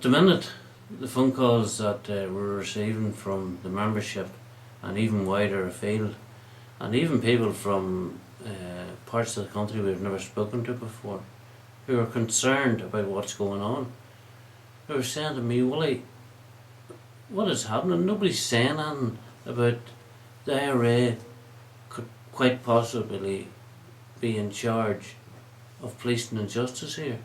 the minute, the phone calls that we're receiving from the membership and even wider afield, and even people from parts of the country we've never spoken to before, who are concerned about what's going on, who are saying to me, Willie, what is happening? Nobody's saying anything about the IRA could quite possibly be in charge of policing and justice here.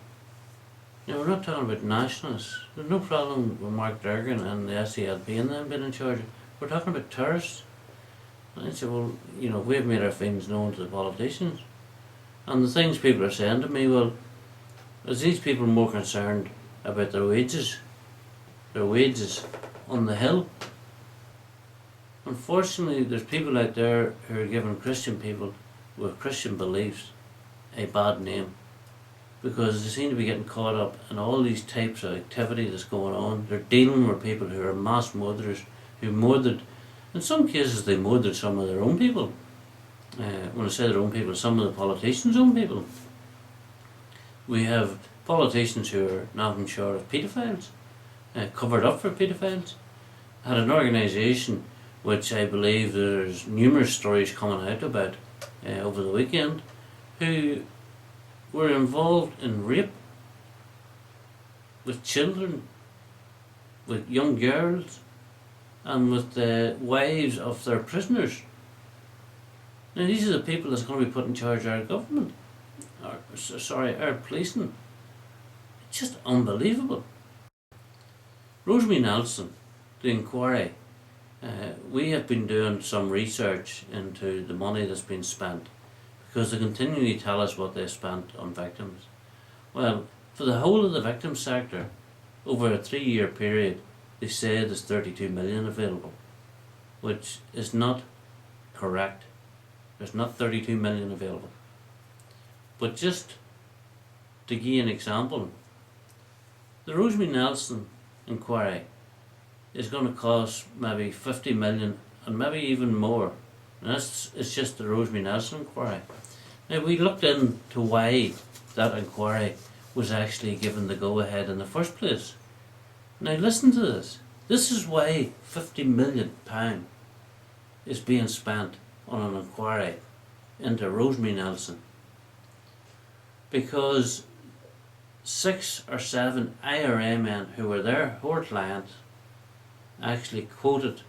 Now, we're not talking about nationalists. There's no problem with Mark Durgan and the SDLP and them being in charge. We're talking about terrorists. And I said, well, we've made our feelings known to the politicians. And the things people are saying to me, well, is these people more concerned about their wages on the hill? Unfortunately, there's people out there who are giving Christian people with Christian beliefs a bad name, because they seem to be getting caught up in all these types of activity that's going on. They're dealing with people who are mass murderers, who murdered, in some cases they murdered some of their own people. When I say their own people, some of the politicians' own people. We have politicians who are nothing short of paedophiles, covered up for paedophiles. Had an organisation which I believe there's numerous stories coming out about over the weekend, who were involved in rape with children, with young girls, and with the wives of their prisoners. Now, these are the people that's going to be put in charge of our government, our policing. It's just unbelievable. Rosemary Nelson, the inquiry, we have been doing some research into the money that's been spent, because they continually tell us what they spent on victims. Well, for the whole of the victim sector, over a 3-year period, they say there's 32 million available, which is not correct. There's not 32 million available. But just to give you an example, the Rosemary Nelson inquiry is going to cost maybe 50 million and maybe even more. And it's just the Rosemary Nelson inquiry. Now, we looked into why that inquiry was actually given the go-ahead in the first place. Now, listen to this. This is why £50 million is being spent on an inquiry into Rosemary Nelson. Because 6 or 7 IRA men who were there, who were clients, actually quoted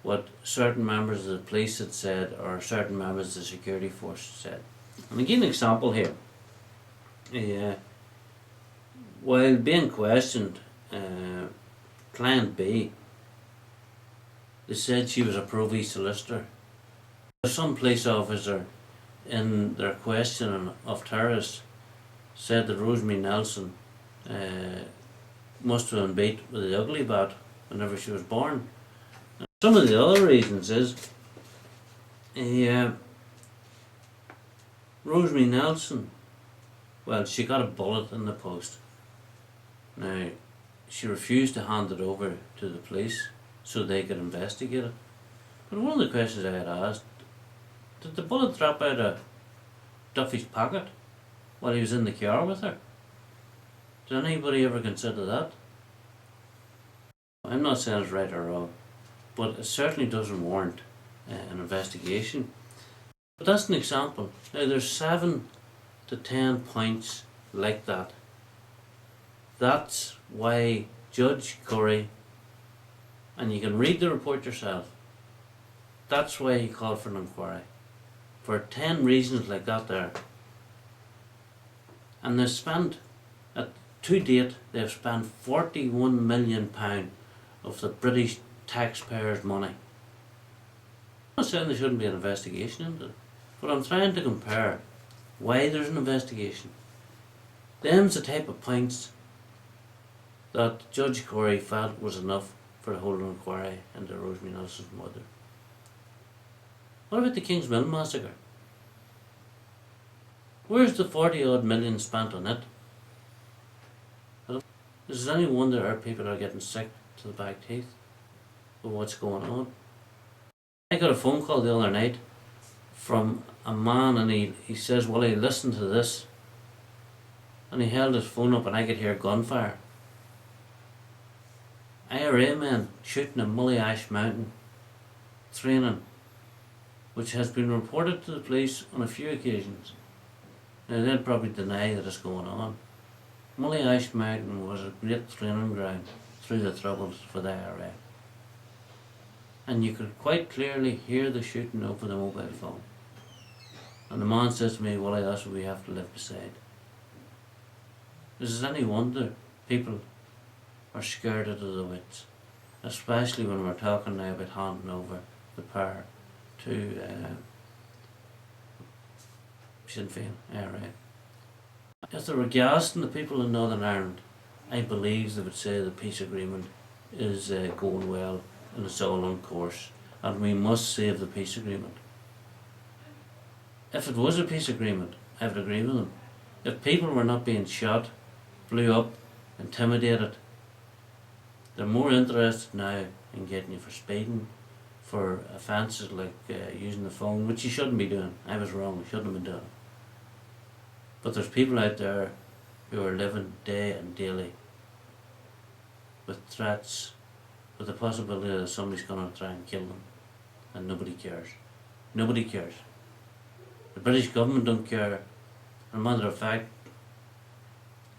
what certain members of the police had said, or certain members of the security force said. And I'll give an example here. While being questioned, client B, they said she was a Pro V solicitor. Some police officer in their questioning of terrorists said that Rosemary Nelson must have been beat with the ugly bat whenever she was born. And some of the other reasons is Rosemary Nelson, well, she got a bullet in the post. Now, she refused to hand it over to the police so they could investigate it. But one of the questions I had asked, did the bullet drop out of Duffy's pocket while he was in the car with her? Did anybody ever consider that? I'm not saying it's right or wrong, but it certainly doesn't warrant an investigation. But that's an example. Now, there's 7 to 10 points like that. That's why Judge Curry, and you can read the report yourself, that's why he called for an inquiry. For 10 reasons like that there. And they've spent, to date, they've spent £41 million of the British taxpayers' money. I'm not saying there shouldn't be an investigation into it, but I'm trying to compare why there's an investigation. Them's the type of points that Judge Corey felt was enough for a whole inquiry into Rosemary Nelson's mother. What about the King's Mill massacre? Where's the 40 odd million spent on it? Is it any wonder our people are getting sick to the back teeth with what's going on? I got a phone call the other night from a man, and he says, well, he listened to this, and he held his phone up and I could hear gunfire. IRA men shooting in Mully Ash Mountain training, which has been reported to the police on a few occasions. Now they'll probably deny that it's going on. Mully Ash Mountain was a great training ground through the Troubles for the IRA. And you could quite clearly hear the shooting over the mobile phone. And the man says to me, "Well, that's what we have to live beside." Is it any wonder people are scared out of the wits, especially when we're talking now about handing over the power to Sinn Féin, IRA. If they were gassing the people in Northern Ireland, I believe they would say the peace agreement is going well and it's all on course, and we must save the peace agreement. If it was a peace agreement, I would agree with them. If people were not being shot, blew up, intimidated, they're more interested now in getting you for speeding, for offences like using the phone, which you shouldn't be doing. I was wrong, you shouldn't have been doing it. But there's people out there who are living day and daily with threats, with the possibility that somebody's going to try and kill them, and nobody cares. Nobody cares. The British government don't care. As a matter of fact,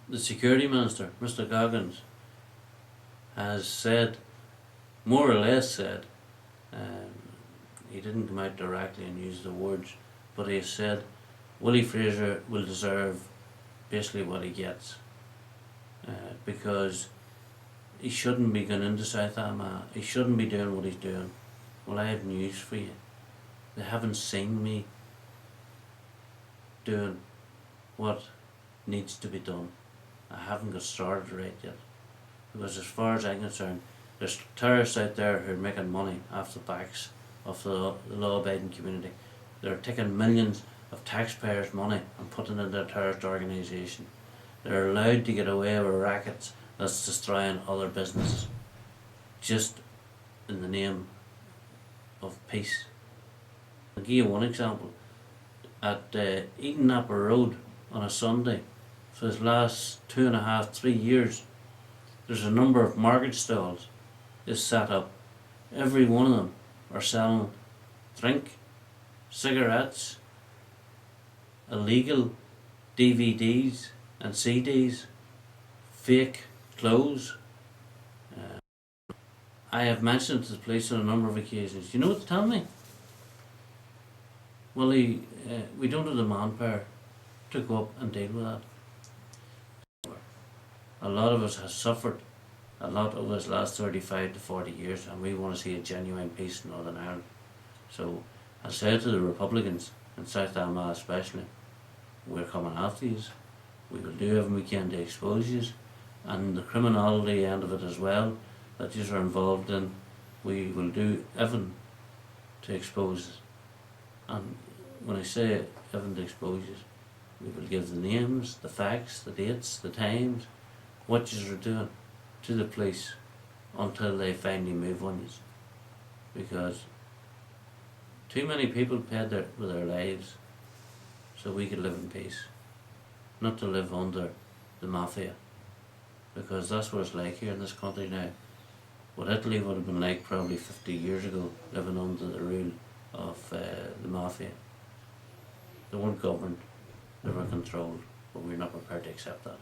the Security Minister, Mr Goggins, has said, more or less said, he didn't come out directly and use the words, but he said Willie Fraser will deserve basically what he gets, because he shouldn't be going into South Armagh. He shouldn't be doing what he's doing. Well, I have news for you. They haven't seen me doing what needs to be done. I haven't got started right yet. Because as far as I'm concerned, there's terrorists out there who are making money off the backs of the law-abiding community. They're taking millions of taxpayers' money and putting it into a terrorist organisation. They're allowed to get away with rackets that's destroying other businesses, just in the name of peace. I'll give you one example. At Eaton Napper Road on a Sunday, for the last 2.5, 3 years, there's a number of market stalls is set up. Every one of them are selling drink, cigarettes, illegal DVDs and CDs, fake clothes. I have mentioned to the police on a number of occasions. You know what they tell me? Well, we don't have the manpower to go up and deal with that. A lot of us have suffered. A lot of us last 35 to 40 years, and we want to see a genuine peace in Northern Ireland. So I say to the Republicans, in South Armagh especially, we're coming after you. We will do everything we can to expose you, and the criminality end of it as well that you are involved in, we will do everything to expose it. And when I say everything to expose you, we will give the names, the facts, the dates, the times, what you are doing to the police until they finally move on you. Because too many people paid with their lives so we could live in peace, not to live under the mafia, because that's what it's like here in this country now. What Italy would have been like probably 50 years ago, living under the rule of the mafia. They weren't governed, they were controlled, but we're not prepared to accept that.